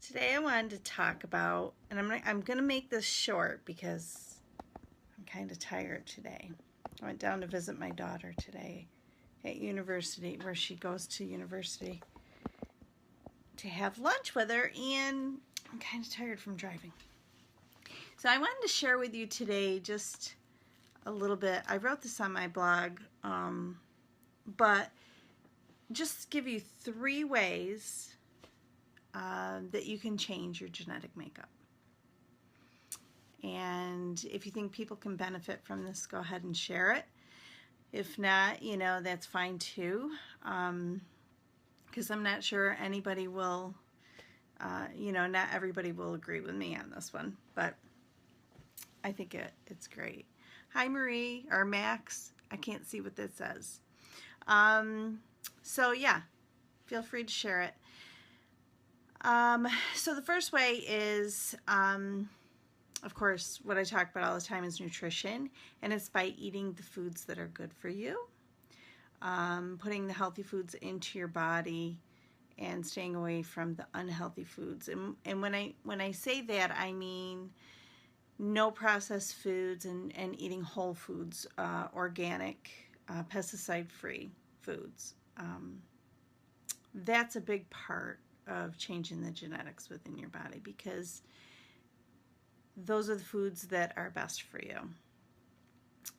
Today I wanted to talk about, and I'm gonna make this short because I'm kind of tired today. I went down to visit my daughter today at university, where she goes to university, to have lunch with her, and I'm kind of tired from driving. So I wanted to share with you today just a little bit. I wrote this on my blog, but just give you 3 ways that you can change your genetic makeup. And if you think people can benefit from this, go ahead and share it. If not, that's fine too, because I'm not sure anybody will, not everybody will agree with me on this one, but I think it's great. Hi, Marie, or Max. I can't see what that says. So yeah, feel free to share it. So the first way is, of course, what I talk about all the time is nutrition, and it's by eating the foods that are good for you, putting the healthy foods into your body, and staying away from the unhealthy foods. And when I say that, I mean no processed foods and eating whole foods, organic, pesticide-free foods. That's a big part of changing the genetics within your body, because those are the foods that are best for you.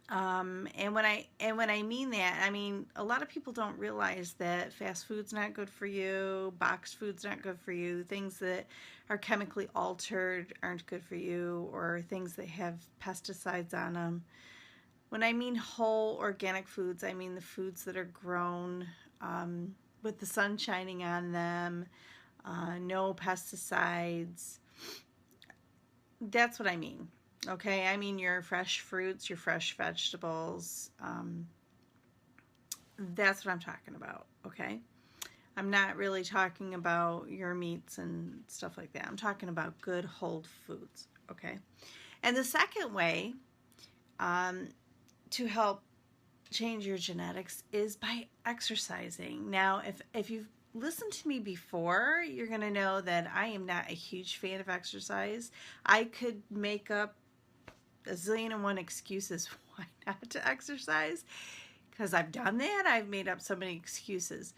And when I mean that, I mean a lot of people don't realize that fast food's not good for you, boxed food's not good for you, things that are chemically altered aren't good for you, or things that have pesticides on them. When I mean whole organic foods, I mean the foods that are grown with the sun shining on them, no pesticides. That's what I mean. Okay, I mean your fresh fruits, your fresh vegetables. That's what I'm talking about. Okay, I'm not really talking about your meats and stuff like that. I'm talking about good whole foods. Okay, and the second way to help change your genetics is by exercising. Now, if you've listened to me before, you're going to know that I am not a huge fan of exercise. I could make up a zillion and one excuses why not to exercise, because I've done that. I've made up so many excuses.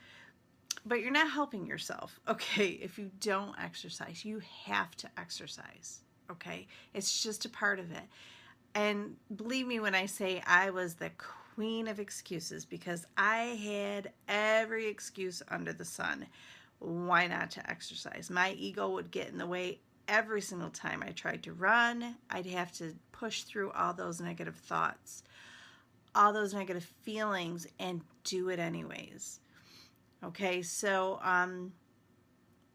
But you're not helping yourself, okay? If you don't exercise, you have to exercise, okay? It's just a part of it. And believe me when I say I was the queen of excuses, because I had every excuse under the sun why not to exercise. My ego would get in the way every single time I tried to run. I'd have to push through all those negative thoughts, all those negative feelings, and do it anyways. Okay, so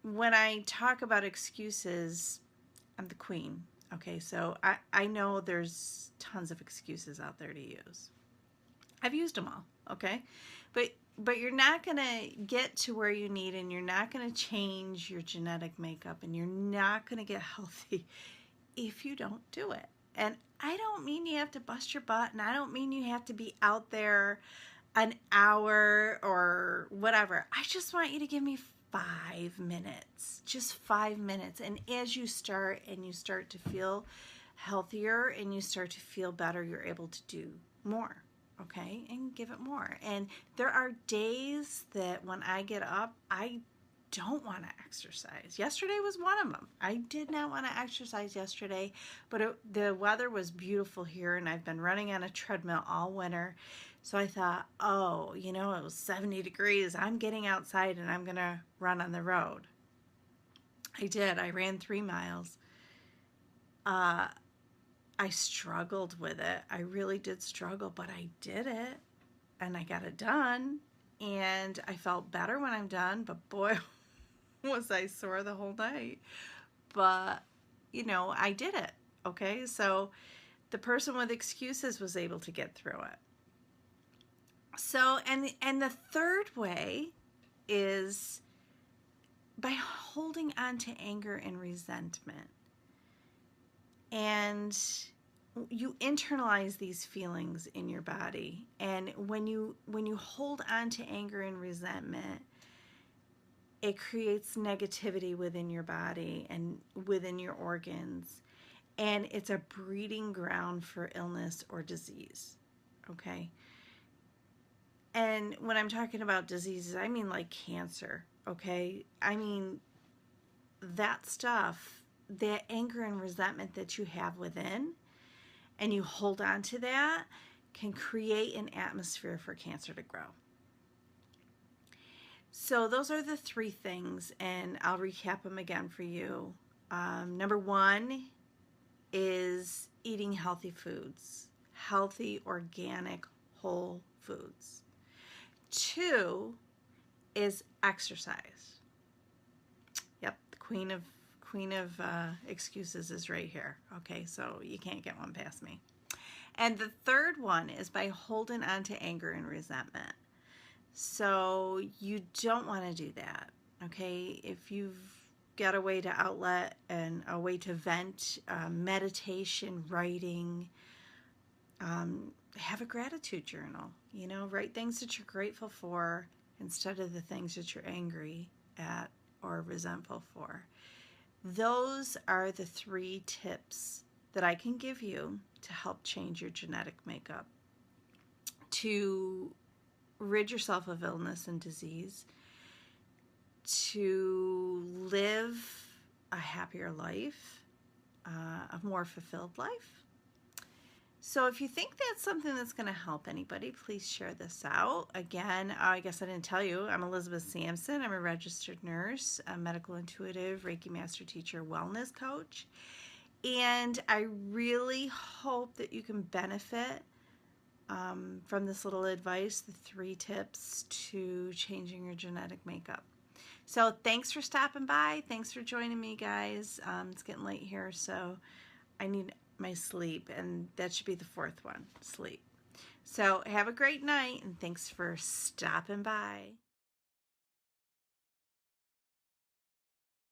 when I talk about excuses, I'm the queen. Okay, so I know there's tons of excuses out there to use. I've used them all, okay? But you're not going to get to where you need, and you're not going to change your genetic makeup, and you're not going to get healthy if you don't do it. And I don't mean you have to bust your butt, and I don't mean you have to be out there an hour or whatever. I just want you to give me 5 minutes, just 5 minutes. And as you start to feel healthier and you start to feel better, you're able to do more, okay? And give it more. And there are days that when I get up, I don't want to exercise. Yesterday was one of them. I did not want to exercise yesterday, but the weather was beautiful here, and I've been running on a treadmill all winter. So I thought, oh, it was 70 degrees. I'm getting outside and I'm going to run on the road. I did. I ran 3 miles. I struggled with it. I really did struggle, but I did it, and I got it done, and I felt better when I'm done, but boy, was I sore the whole night. But, I did it, okay? So the person with excuses was able to get through it. So, and the third way is by holding on to anger and resentment. And you internalize these feelings in your body. And when you hold on to anger and resentment, it creates negativity within your body and within your organs, and it's a breeding ground for illness or disease. Okay? And when I'm talking about diseases, I mean like cancer. Okay? I mean that stuff, that anger and resentment that you have within, and you hold on to that, can create an atmosphere for cancer to grow. So those are the three things, and I'll recap them again for you. Number one is eating healthy foods, healthy, organic, whole foods. Two is exercise. Yep, the queen of excuses is right here. Okay, so you can't get one past me. And the third one is by holding on to anger and resentment. So you don't want to do that. Okay, if you've got a way to outlet and a way to vent, meditation, writing, have a gratitude journal. You know, write things that you're grateful for instead of the things that you're angry at or resentful for. Those are the 3 tips that I can give you to help change your genetic makeup, to rid yourself of illness and disease, to live a happier life, a more fulfilled life. So if you think that's something that's going to help anybody, please share this out. Again, I guess I didn't tell you, I'm Elizabeth Sampson. I'm a registered nurse, a medical intuitive, Reiki master teacher, wellness coach. And I really hope that you can benefit from this little advice, the 3 tips to changing your genetic makeup. So thanks for stopping by. Thanks for joining me, guys. It's getting late here, so I need my sleep, and that should be the 4th one, sleep. So have a great night, and thanks for stopping by.